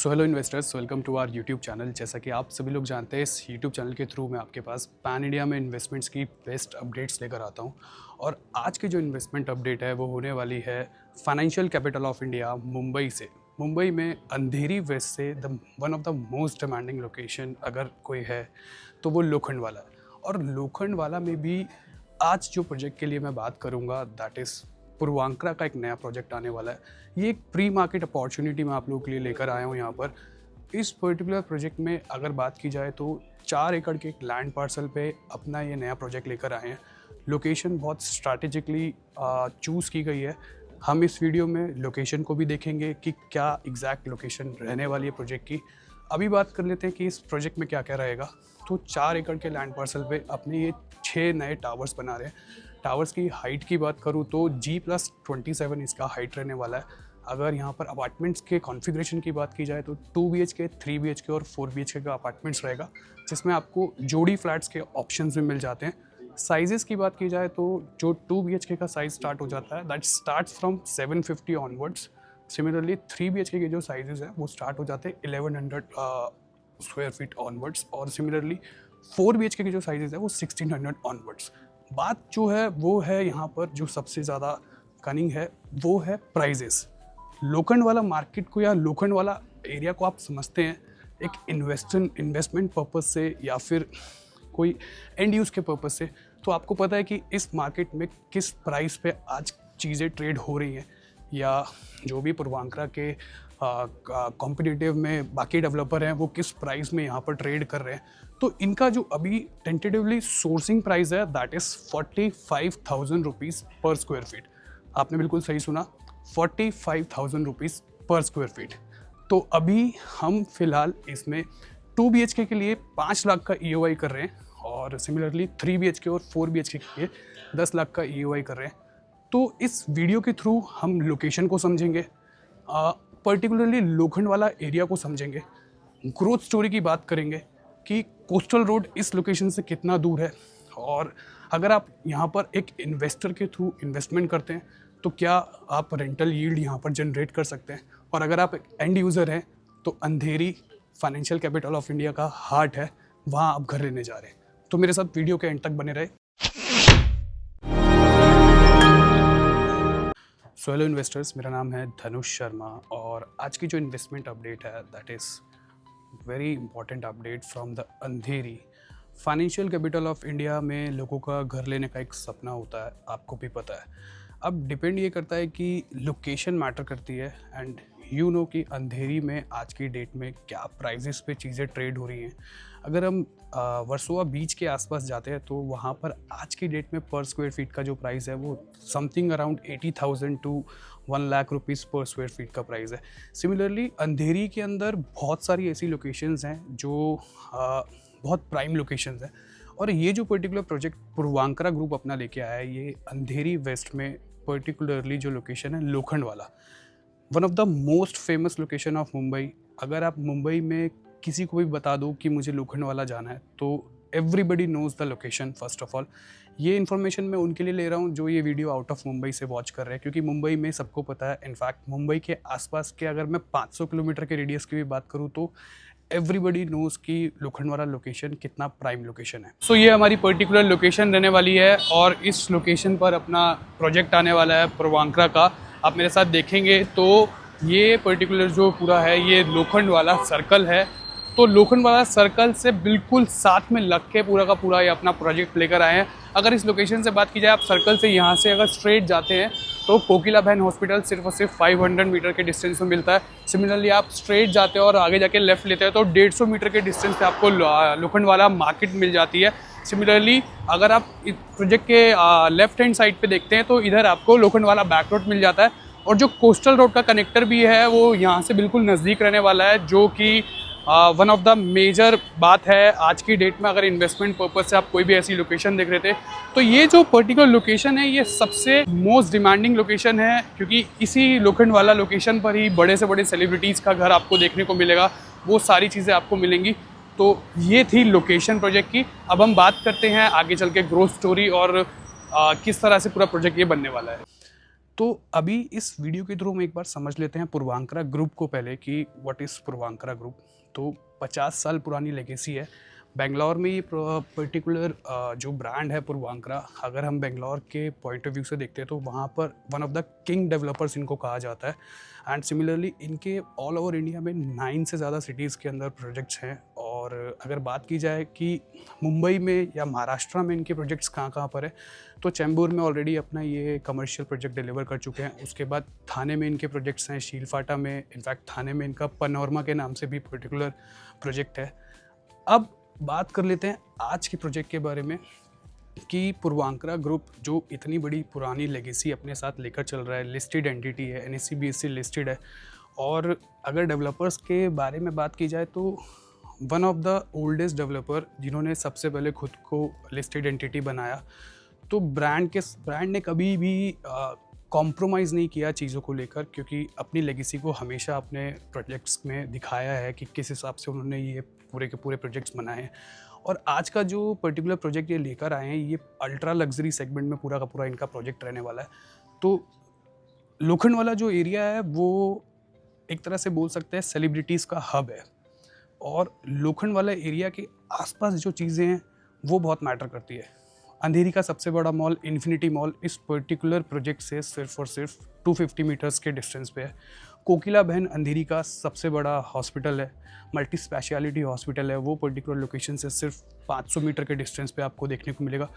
So hello investors, welcome to our YouTube channel. जैसा कि आप सभी लोग जानते हैं, इस यूट्यूब चैनल के थ्रू मैं आपके पास पैन इंडिया में इन्वेस्टमेंट्स की बेस्ट अपडेट्स लेकर आता हूं। और आज की जो इन्वेस्टमेंट अपडेट है वो होने वाली है financial capital of India Mumbai से। मुंबई में अंधेरी वेस्ट से one of the most demanding location अगर कोई है तो वो लोखंडवाला है। और लोखंडवाला में भी आज जो प्रोजेक्ट के लिए मैं बात करूँगा दैट इज़ पूर्वांकरा का एक नया प्रोजेक्ट आने वाला है। ये एक प्री मार्केट अपॉर्चुनिटी मैं आप लोगों के लिए लेकर आया हूँ यहाँ पर। इस पर्टिकुलर प्रोजेक्ट में अगर बात की जाए तो 4 एकड़ के एक लैंड पार्सल पे अपना ये नया प्रोजेक्ट लेकर आए हैं। लोकेशन बहुत स्ट्रैटेजिकली चूज़ की गई है। हम इस वीडियो में लोकेशन को भी देखेंगे कि क्या एग्जैक्ट लोकेशन रहने वाली है प्रोजेक्ट की। अभी बात कर लेते हैं कि इस प्रोजेक्ट में क्या क्या रहेगा। तो 4 एकड़ के लैंड पार्सल पे अपने ये 6 नए टावर्स बना रहे हैं। टावर्स की हाइट की बात करूँ तो G+27 इसका हाइट रहने वाला है। अगर यहाँ पर अपार्टमेंट्स के कॉन्फ़िगरेशन की बात की जाए तो 2 BHK, 3 BHK और 4 BHK का अपार्टमेंट्स रहेगा, जिसमें आपको जोड़ी फ्लैट्स के ऑप्शंस भी मिल जाते हैं। साइजेस की बात की जाए तो जो 2 BHK का साइज़ स्टार्ट हो जाता है that starts from 750 onwards. Similarly 3 BHK के जो साइजेस हैं वो स्टार्ट हो जाते हैं 1100 स्क्वायर फीट ऑनवर्ड्स। और सिमिलरली 4 BHK के जो साइजेस है वो 1600 ऑनवर्ड्स। बात जो है वो है यहाँ पर जो सबसे ज़्यादा कनिंग है वो है प्राइजेस। लोखंडवाला मार्केट को या लोखंडवाला एरिया को आप समझते हैं एक इन्वेस्टमेंट पर्पस से या फिर कोई एंड यूज़ के पर्पस से, तो आपको पता है कि इस मार्केट में किस प्राइस पे आज चीज़ें ट्रेड हो रही हैं, या जो भी पूर्वांकरा के कॉम्पिटिटिव में बाकी डेवलपर हैं वो किस प्राइस में यहाँ पर ट्रेड कर रहे हैं। तो इनका जो अभी टेंटेटिवली सोर्सिंग प्राइस है that is 45,000 rupees per square feet. आपने बिल्कुल सही सुना, 45,000 रुपीज़ पर स्क्वायर फीट। तो अभी हम फिलहाल इसमें 2 BHK के लिए 5 लाख का EOI कर रहे हैं, और सिमिलरली 3 BHK और 4 BHK के लिए 10 लाख का EOI कर रहे हैं। तो इस वीडियो के थ्रू हम लोकेशन को समझेंगे, पर्टिकुलरली लोखंडवाला एरिया को समझेंगे, ग्रोथ स्टोरी की बात करेंगे कि कोस्टल रोड इस लोकेशन से कितना दूर है, और अगर आप यहाँ पर एक इन्वेस्टर के थ्रू इन्वेस्टमेंट करते हैं तो क्या आप रेंटल यील्ड यहाँ पर जनरेट कर सकते हैं, और अगर आप एक एंड यूज़र हैं तो अंधेरी फाइनेंशियल कैपिटल ऑफ इंडिया का हार्ट है, वहाँ आप घर लेने जा रहे हैं। तो मेरे साथ वीडियो के एंड तक बने रहे। सो हेलो इन्वेस्टर्स, मेरा नाम है धनुष शर्मा, और आज की जो इन्वेस्टमेंट अपडेट है that is very important update from the Andheri financial capital of India में। लोगों का घर लेने का एक सपना होता है, आपको भी पता है। अब डिपेंड ये करता है कि लोकेशन मैटर करती है, एंड यू नो कि अंधेरी में आज की डेट में क्या प्राइजेस पे चीज़ें ट्रेड हो रही हैं। अगर हम वर्सोवा बीच के आसपास जाते हैं तो वहाँ पर आज की डेट में पर स्क्वायर फीट का जो प्राइस है वो something around 80,000 to 1 lakh rupees per square feet का प्राइस है। सिमिलरली अंधेरी के अंदर बहुत सारी ऐसी लोकेशंस हैं जो बहुत प्राइम लोकेशंस हैं, और ये जो पर्टिकुलर प्रोजेक्ट पूर्वांकरा ग्रुप अपना लेके आया है ये अंधेरी वेस्ट में पर्टिकुलरली जो लोकेशन है Lokhandwala, one of the most famous location of Mumbai. अगर आप मुंबई में किसी को भी बता दो कि मुझे लोखंडवाला जाना है तो everybody nose the location. First of all ये इन्फॉर्मेशन मैं उनके लिए ले रहा हूँ जो ये वीडियो आउट ऑफ मुंबई से वॉच कर रहे हैं, क्योंकि मुंबई में सबको पता है। इनफैक्ट मुंबई के आसपास के अगर मैं 500 किलोमीटर के रेडियस की भी बात करूँ तो एवरीबडी नोज़ कि लोखंडवाला लोकेशन कितना प्राइम लोकेशन है। सो ये हमारी पर्टिकुलर लोकेशन रहने वाली है, और इस लोकेशन पर अपना प्रोजेक्ट आने वाला है पूर्वांकरा का। आप मेरे साथ देखेंगे तो ये पर्टिकुलर जो पूरा है ये लोखंडवाला सर्कल है। तो लोखंडवाला सर्कल से बिल्कुल साथ में लग के पूरा का पूरा ये अपना प्रोजेक्ट लेकर आए हैं। अगर इस लोकेशन से बात की जाए, आप सर्कल से यहाँ से अगर स्ट्रेट जाते हैं तो कोकिला बहन हॉस्पिटल सिर्फ और सिर्फ 500 मीटर के डिस्टेंस में मिलता है। सिमिलरली आप स्ट्रेट जाते हैं और आगे जाके लेफ्ट लेते हैं तो 150 मीटर के डिस्टेंस पे आपको लोखंडवाला मार्केट मिल जाती है। सिमिलरली अगर आप इस प्रोजेक्ट के लेफ्ट हैंड साइड पे देखते हैं तो इधर आपको लोखंडवाला बैक रोड मिल जाता है, और जो कोस्टल रोड का कनेक्टर भी है वो यहाँ से बिल्कुल नज़दीक रहने वाला है, जो कि वन ऑफ द मेजर बात है आज की डेट में। अगर इन्वेस्टमेंट पर्पस से आप कोई भी ऐसी लोकेशन देख रहे थे तो ये जो पर्टिकुलर लोकेशन है ये सबसे मोस्ट डिमांडिंग लोकेशन है, क्योंकि इसी लोखंडवाला लोकेशन पर ही बड़े से बड़े सेलिब्रिटीज़ का घर आपको देखने को मिलेगा, वो सारी चीज़ें आपको मिलेंगी। तो ये थी लोकेशन प्रोजेक्ट की। अब हम बात करते हैं आगे चल के ग्रोथ स्टोरी और किस तरह से पूरा प्रोजेक्ट ये बनने वाला है। तो अभी इस वीडियो के थ्रू हम एक बार समझ लेते हैं पूर्वांकरा ग्रुप को पहले कि व्हाट इज़ पूर्वांकरा ग्रुप। तो 50 साल पुरानी लेगेसी है बेंगलोर में। ये पर्टिकुलर जो ब्रांड है पूर्वांकरा, अगर हम बेंगलोर के पॉइंट ऑफ व्यू से देखते हैं तो वहाँ पर one of the king developers इनको कहा जाता है। एंड सिमिलरली इनके ऑल ओवर इंडिया में 9 से ज़्यादा सिटीज़ के अंदर प्रोजेक्ट्स हैं। और अगर बात की जाए कि मुंबई में या महाराष्ट्र में इनके प्रोजेक्ट्स कहाँ कहाँ पर है, तो चैम्बूर में ऑलरेडी अपना ये कमर्शियल प्रोजेक्ट डिलीवर कर चुके हैं। उसके बाद थाने में इनके प्रोजेक्ट्स हैं, शीलफाटा में, इनफैक्ट थाने में इनका पनोरमा के नाम से भी पर्टिकुलर प्रोजेक्ट है। अब बात कर लेते हैं आज के प्रोजेक्ट के बारे में कि पूर्वांकरा ग्रुप जो इतनी बड़ी पुरानी लेगेसी अपने साथ लेकर चल रहा है, लिस्टेड एंटिटी है, NSE BSE लिस्टेड है। और अगर डेवलपर्स के बारे में बात की जाए तो one of the oldest developer जिन्होंने सबसे पहले खुद को लिस्टेड एंटिटी बनाया। तो ब्रांड ने कभी भी कॉम्प्रोमाइज़ नहीं किया चीज़ों को लेकर, क्योंकि अपनी लेगेसी को हमेशा अपने प्रोजेक्ट्स में दिखाया है कि किस हिसाब से उन्होंने ये पूरे के पूरे प्रोजेक्ट्स बनाए हैं। और आज का जो पर्टिकुलर प्रोजेक्ट ये लेकर आए हैं, ये अल्ट्रा लग्जरी सेगमेंट में पूरा का पूरा इनका प्रोजेक्ट रहने वाला है। तो लोखंड जो एरिया है वो एक तरह से बोल सकते हैं सेलिब्रिटीज़ का हब है। और लोखंड वाला एरिया के आसपास जो चीज़ें हैं वो बहुत मैटर करती है। अंधेरी का सबसे बड़ा मॉल इन्फिनिटी मॉल इस पर्टिकुलर प्रोजेक्ट से सिर्फ और सिर्फ 250 मीटर्स के डिस्टेंस पे है। कोकिला बहन अंधेरी का सबसे बड़ा हॉस्पिटल है, मल्टी स्पेशलिटी हॉस्पिटल है, वो पर्टिकुलर लोकेशन से सिर्फ 500 मीटर के डिस्टेंस पे आपको देखने को मिलेगा।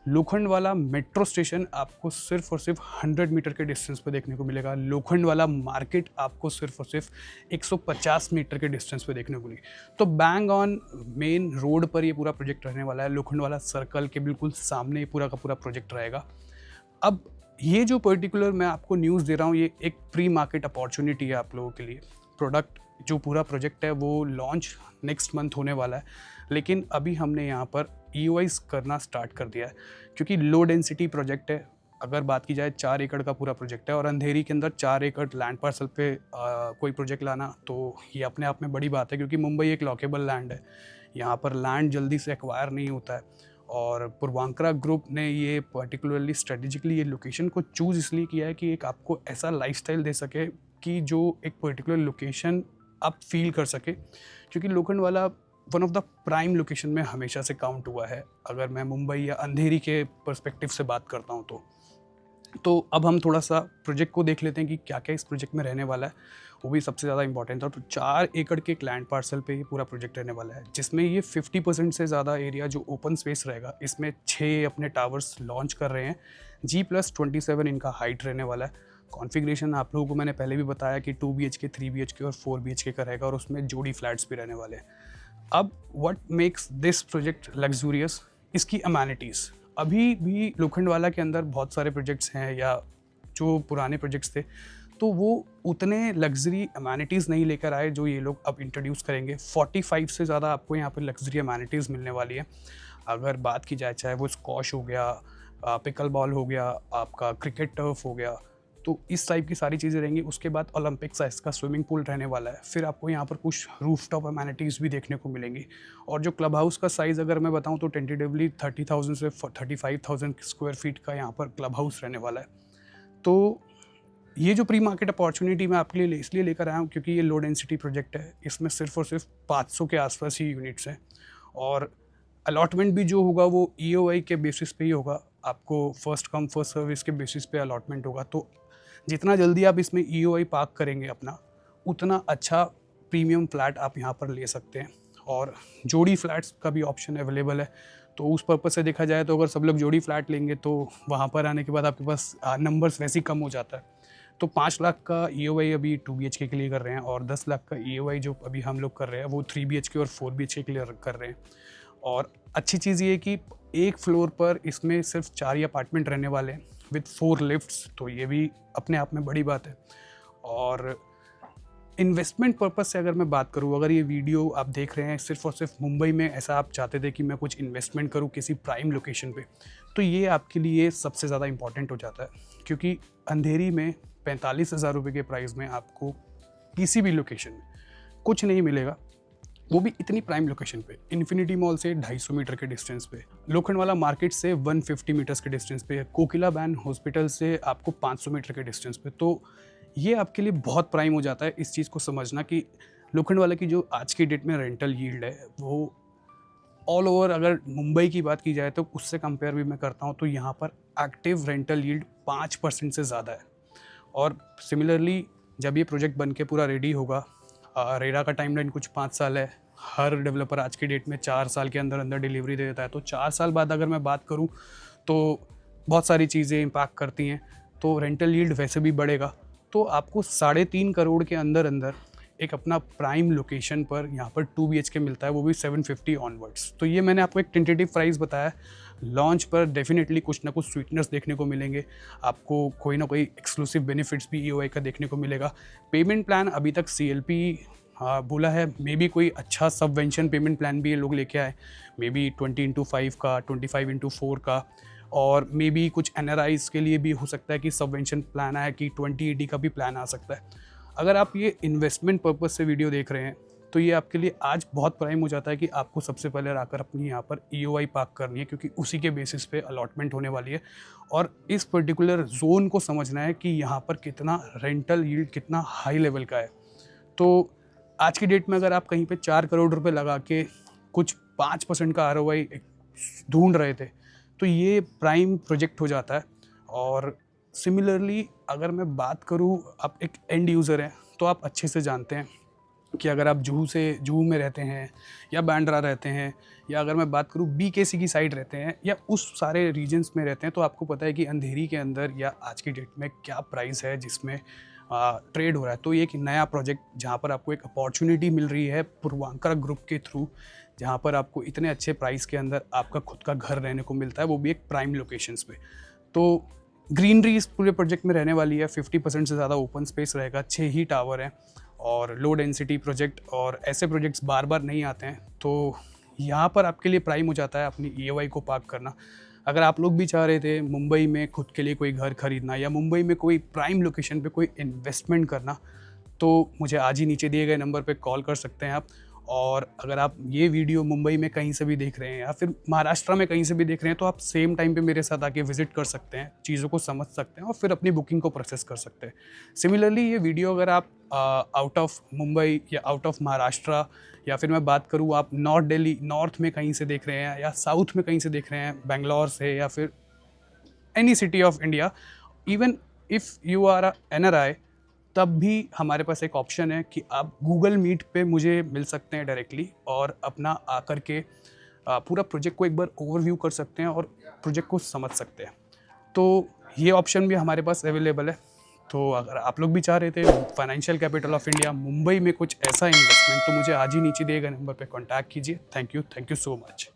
लोखंड वाला मेट्रो स्टेशन आपको सिर्फ और सिर्फ 100 मीटर के डिस्टेंस पे देखने को मिलेगा। लोखंड वाला मार्केट आपको सिर्फ और सिर्फ 150 मीटर के डिस्टेंस पे देखने को मिलेगी। तो बैंग ऑन मेन रोड पर ये पूरा प्रोजेक्ट रहने वाला है। लोखंड वाला सर्कल के बिल्कुल सामने ये पूरा का पूरा प्रोजेक्ट रहेगा। अब ये जो पर्टिकुलर मैं आपको न्यूज़ दे रहा हूँ, ये एक प्री मार्केट अपॉर्चुनिटी है आप लोगों के लिए। प्रोडक्ट जो पूरा प्रोजेक्ट है वो लॉन्च नेक्स्ट मंथ होने वाला है, लेकिन अभी हमने यहाँ पर EOIs करना स्टार्ट कर दिया है क्योंकि लो डेंसिटी प्रोजेक्ट है। अगर बात की जाए 4 एकड़ का पूरा प्रोजेक्ट है और अंधेरी के अंदर 4 एकड़ लैंड पार्सल पे कोई प्रोजेक्ट लाना तो ये अपने आप में बड़ी बात है, क्योंकि मुंबई एक लॉकेबल लैंड है। यहाँ पर लैंड जल्दी से एक्वायर नहीं होता है। और पूर्वांकरा ग्रुप ने ये पर्टिकुलरली स्ट्रेटेजिकली ये लोकेशन को चूज़ इसलिए किया है कि एक आपको ऐसा लाइफस्टाइल दे सके कि जो एक पर्टिकुलर लोकेशन आप फील कर सके, क्योंकि लोखंड वाला one of the prime location में हमेशा से काउंट हुआ है। अगर मैं मुंबई या अंधेरी के पर्सपेक्टिव से बात करता हूँ तो अब हम थोड़ा सा प्रोजेक्ट को देख लेते हैं कि क्या क्या इस प्रोजेक्ट में रहने वाला है, वो भी सबसे ज़्यादा इंपॉर्टेंट था। तो 4 एकड़ के एक लैंड पार्सल पे ये पूरा प्रोजेक्ट रहने वाला है, जिसमें ये 50% से ज़्यादा एरिया जो ओपन स्पेस रहेगा, इसमें 6 अपने टावर्स लॉन्च कर रहे हैं। G+27 इनका हाइट रहने वाला है। कॉन्फ़िगरेशन आप लोगों को मैंने पहले भी बताया कि 2 BHK, 3 BHK और 4 BHK का रहेगा और उसमें जोड़ी फ्लैट्स भी रहने वाले हैं। अब what makes this project luxurious, इसकी अमेनिटीज़। अभी भी लोखंड वाला के अंदर बहुत सारे प्रोजेक्ट्स हैं या जो पुराने प्रोजेक्ट्स थे तो वो उतने लग्जरी अमेनिटीज़ नहीं लेकर आए जो ये लोग अब इंट्रोड्यूस करेंगे। 45 से ज़्यादा आपको यहाँ पर लग्जरी अमेनिटीज़ मिलने वाली है। अगर बात की जाए चाहे वो स्क्वॉश हो गया, पिकल बॉल हो गया, आपका क्रिकेट टर्फ हो गया, तो इस टाइप की सारी चीज़ें रहेंगी। उसके बाद ओलंपिक साइज़ का स्विमिंग पूल रहने वाला है। फिर आपको यहाँ पर कुछ रूफटॉप अमेनिटीज़ भी देखने को मिलेंगी। और जो क्लब हाउस का साइज़ अगर मैं बताऊँ तो टेंटेटिवली 30,000 से 35,000 स्क्वायर फीट का यहाँ पर क्लब हाउस रहने वाला है। तो ये जो प्री मार्केट अपॉर्चुनिटी मैं आपके लिए इसलिए लेकर आया हूँ क्योंकि ये लो डेंसिटी प्रोजेक्ट है। इसमें सिर्फ और सिर्फ 500 के आसपास ही यूनिट्स हैं और अलॉटमेंट भी जो होगा वो EOI के बेसिस पे ही होगा। आपको फर्स्ट कम फर्स्ट सर्विस के बेसिस पे अलॉटमेंट होगा। तो जितना जल्दी आप इसमें EOI पार्क करेंगे अपना, उतना अच्छा प्रीमियम फ्लैट आप यहाँ पर ले सकते हैं। और जोड़ी फ्लैट्स का भी ऑप्शन अवेलेबल है। तो उस पर्पज़ से देखा जाए तो अगर सब लोग जोड़ी फ्लैट लेंगे तो वहाँ पर आने के बाद आपके पास नंबर्स वैसे ही कम हो जाता है। तो 5 लाख का EOI अभी 2 BHK के लिए कर रहे हैं और 10 लाख का EOI जो अभी हम लोग कर रहे हैं वो 3 BHK और 4 BHK के लिए कर रहे हैं। और अच्छी चीज़ ये है कि एक फ्लोर पर इसमें सिर्फ 4 ही अपार्टमेंट रहने वाले हैं विद 4 लिफ्ट्स, तो ये भी अपने आप में बड़ी बात है। और इन्वेस्टमेंट पर्पस से अगर मैं बात करूँ, अगर ये वीडियो आप देख रहे हैं सिर्फ और सिर्फ मुंबई में, ऐसा आप चाहते थे कि मैं कुछ इन्वेस्टमेंट करूँ किसी प्राइम लोकेशन पे, तो ये आपके लिए सबसे ज़्यादा इंपॉर्टेंट हो जाता है। क्योंकि अंधेरी में 45,000 रुपये के प्राइस में आपको किसी भी लोकेशन में कुछ नहीं मिलेगा। वो भी इतनी प्राइम लोकेशन पे, इन्फिनिटी मॉल से 250 मीटर के डिस्टेंस पे, लोखंडवाला मार्केट से 150 मीटर्स के डिस्टेंस पे, कोकिलाबेन हॉस्पिटल से आपको 500 मीटर के डिस्टेंस पे। तो ये आपके लिए बहुत प्राइम हो जाता है इस चीज़ को समझना कि लोखंडवाला की जो आज की डेट में रेंटल यील्ड है वो ऑल ओवर, अगर मुंबई की बात की जाए तो उससे कंपेयर भी मैं करता हूँ तो यहाँ पर एक्टिव रेंटल यील्ड 5% से ज़्यादा है। और सिमिलरली जब ये प्रोजेक्ट बन के पूरा रेडी होगा, रेरा का टाइमलाइन कुछ 5 साल है, हर डेवलपर आज की डेट में 4 साल के अंदर अंदर डिलीवरी दे देता है। तो 4 साल बाद अगर मैं बात करूँ तो बहुत सारी चीज़ें इम्पैक्ट करती हैं, तो रेंटल यील्ड वैसे भी बढ़ेगा। तो आपको 3.5 करोड़ के अंदर अंदर एक अपना प्राइम लोकेशन पर यहाँ पर 2 BHK मिलता है, वो भी 750 ऑनवर्ड्स। तो ये मैंने आपको एक टेंटेटिव प्राइस बताया। लॉन्च पर डेफिनेटली कुछ ना कुछ स्वीटनेस देखने को मिलेंगे, आपको कोई ना कोई एक्सक्लूसिव बेनिफिट्स भी EOI का देखने को मिलेगा। पेमेंट प्लान अभी तक CLP बोला है, मे बी कोई अच्छा सबवेंशन पेमेंट प्लान भी ये लोग लेके आए, मे बी 20x5 का, 25x4 का, और मे बी कुछ NRIs के लिए भी हो सकता है कि सबवेंशन प्लान आया कि 2080 का भी प्लान आ सकता है। अगर आप ये इन्वेस्टमेंट पर्पस से वीडियो देख रहे हैं तो ये आपके लिए आज बहुत प्राइम हो जाता है कि आपको सबसे पहले आकर अपनी यहाँ पर EOI पार्क करनी है, क्योंकि उसी के बेसिस पे अलॉटमेंट होने वाली है। और इस पर्टिकुलर जोन को समझना है कि यहाँ पर कितना रेंटल यील्ड कितना हाई लेवल का है। तो आज की डेट में अगर आप कहीं पे 4 करोड़ रुपए लगा के कुछ 5% का ROI ढूंढ रहे थे तो ये प्राइम प्रोजेक्ट हो जाता है। और सिमिलरली अगर मैं बात करूँ, आप एक एंड यूज़र हैं तो आप अच्छे से जानते हैं कि अगर आप जुहू में रहते हैं या बांद्रा रहते हैं, या अगर मैं बात करूँ BKC की साइड रहते हैं या उस सारे रीजन्स में रहते हैं, तो आपको पता है कि अंधेरी के अंदर या आज की डेट में क्या प्राइस है जिसमें ट्रेड हो रहा है। तो ये एक नया प्रोजेक्ट जहाँ पर आपको एक अपॉर्चुनिटी मिल रही है पूर्वांकर ग्रुप के थ्रू, जहाँ पर आपको इतने अच्छे प्राइस के अंदर आपका खुद का घर रहने को मिलता है, वो भी एक प्राइम लोकेशंस पे। तो ग्रीनरी इस पूरे प्रोजेक्ट में रहने वाली है, 50% से ज़्यादा ओपन स्पेस रहेगा, 6 ही टावर हैं और लो डेंसिटी प्रोजेक्ट, और ऐसे प्रोजेक्ट्स बार बार नहीं आते हैं। तो यहाँ पर आपके लिए प्राइम हो जाता है अपनी EOI को पार्क करना। अगर आप लोग भी चाह रहे थे मुंबई में खुद के लिए कोई घर खरीदना या मुंबई में कोई प्राइम लोकेशन पे कोई इन्वेस्टमेंट करना, तो मुझे आज ही नीचे दिए गए नंबर पे कॉल कर सकते हैं आप। और अगर आप ये वीडियो मुंबई में कहीं से भी देख रहे हैं या फिर महाराष्ट्र में कहीं से भी देख रहे हैं तो आप सेम टाइम पे मेरे साथ आके विजिट कर सकते हैं, चीज़ों को समझ सकते हैं और फिर अपनी बुकिंग को प्रोसेस कर सकते हैं। सिमिलरली ये वीडियो अगर आप आउट ऑफ मुंबई या आउट ऑफ महाराष्ट्र, या फिर मैं बात करूँ आप नॉर्थ दिल्ली, नॉर्थ में कहीं से देख रहे हैं या साउथ में कहीं से देख रहे हैं, बेंगलोर से या फिर any city of India, even if you are a NRI, तब भी हमारे पास एक ऑप्शन है कि आप गूगल मीट पे मुझे मिल सकते हैं डायरेक्टली और अपना आकर के पूरा प्रोजेक्ट को एक बार ओवरव्यू कर सकते हैं और प्रोजेक्ट को समझ सकते हैं। तो ये ऑप्शन भी हमारे पास अवेलेबल है। तो अगर आप लोग भी चाह रहे थे financial capital of India Mumbai में कुछ ऐसा इन्वेस्टमेंट, तो मुझे आज ही नीचे दिए गए नंबर पे कांटेक्ट कीजिए। Thank you so much.